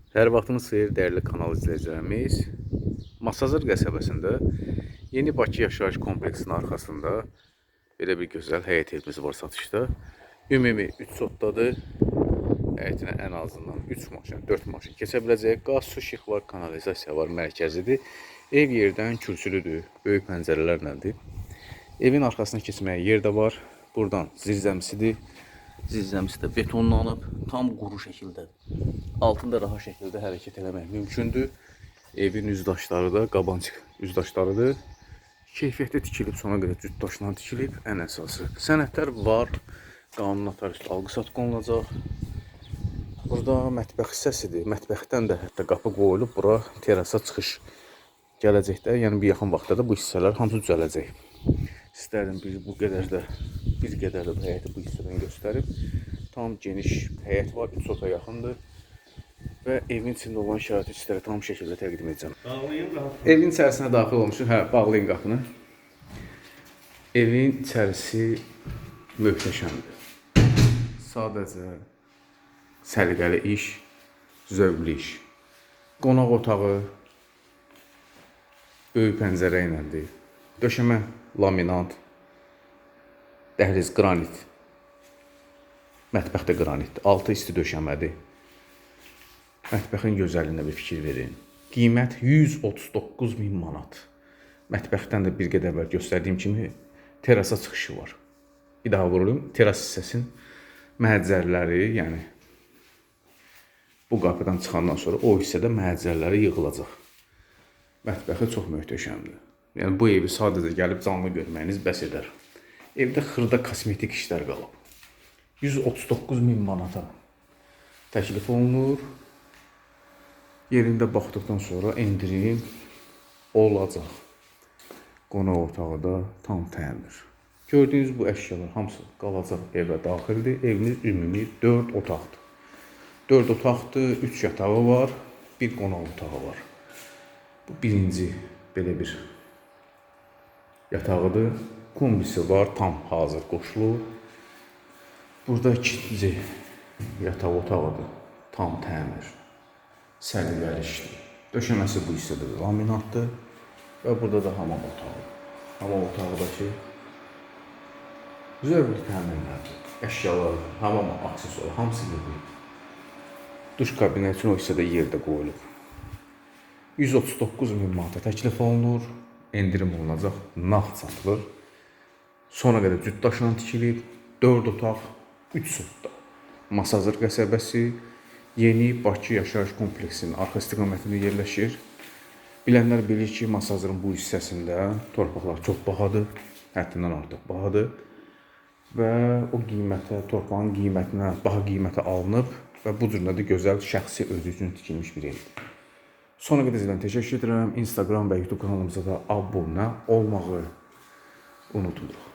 Hər vaxtınız xeyir, dəyərli kanal izləyicilərimiz. Masazır qəsəbəsində yeni Bakı yaşayış kompleksinin arxasında belə bir gözəl həyət evimiz var satışda. Ümumi 3 sotdadır. Həyətinə ən azından 3 maşın, 4 maşın keçə biləcək. Qaz, su, işıq var, kanalizasiya var, mərkəzidir. Ev yerdən kürsülüdür, böyük pəncərələrlədir. Evin arxasına keçməyə yer də var. Buradan zirzəmisidir. Zirzəmisi də betonlanıb, tam quru şəkildə. Altında rahat şəkildə hərəkət eləmək mümkündür. Evin üzdaşları da qabancıq üzdaşlarıdır. Keyfiyyətli tikilib, sona qədər cüt daşla tikilib. Ən əsası sənədlər var. Qanun notariuslu alqı-satqı olunacaq. Burada mətbəx hissəsidir. Mətbəxdən də hətta qapı qoyulub, bura terasa çıxış gələcəkdə, yəni bir yaxın vaxtda da bu hissələr hamısı düzələcək. İstərdim bir qədər də bu həyəti bu hissədən göstərib. Tam geniş həyət var, 3 ota yaxındır. Və evin içində olan şəraiti sizlərə tam şəkildə təqdim edəcəm. Evin içərisinə daxil olmuşuq. Hə, bağlayın qapını. Evin içərisi möhtəşəmdir. Sadəcə səliqəli iş, zövqlü iş. Qonaq otağı böyük pəncərə iləndir. Döşəmə laminat, dəhliz qranit, mətbəxdə qranit, altı isti döşəmədir. Mətbəxin gözəlliyinə bir fikir verin. Qiymət 139.000 manat. Mətbəxdən də bir qədər əvvəl göstərdiyim kimi terasa çıxışı var. Bir daha vururum, teras hissəsinin məhəccərləri, yəni bu qapıdan çıxandan sonra o hissədə məhəccərləri yığılacaq. Mətbəxi çox möhtəşəmdir. Yəni bu evi sadəcə gəlib canlı görməyiniz bəs edər. Evdə xırda kosmetik işlər qalıb. 139.000 manata təklif olunur. Yerində baxdıqdan sonra endirim olacaq. Qonaq otağı da tam təmir. Gördüyünüz bu əşyalar hamısı qalacaq evə daxildir. Evimiz ümumi 4 otaqdır. 4 otaqdır, 3 yatağı var, bir qonaq otağı var. Bu birinci belə bir yatağıdır. Kombisi var, tam hazır qoşulur. Burada ikinci yataq otağıdır, tam təmir. Səliqəli işdir. Döşəməsi bu hissədə laminatdır. Və burada da hamam otağı. Hamam otağıdakı zövqlü təmirlərdir. Əşyalar, hamam aksesuarı, hamısı yığılıb. Duş kabineti üçün o hissədə yerdə qoyulub. 139.000 manata təklif olunur. Endirim olunacaq, nağd satılır. Sona qədər cüt daşla tikilib, 4 otaq, 3 sotda. Masazır qəsəbəsi yeni Bakı yaşayış kompleksinin arxa istiqamətində yerləşir. Bilənlər bilir ki, Masazırın bu hissəsində torpaqlar çox bahadır, həddindən artıq bahadır. Və o qiymətə, torpağın qiymətinə, baha qiymətə alınıb və bu cürlə də gözəl şəxsi özü üçün tikilmiş bir evdir. Sona qədər izləyən təşəkkür edirəm. Instagram və YouTube kanalımıza da abunə olmağı unutmuruq.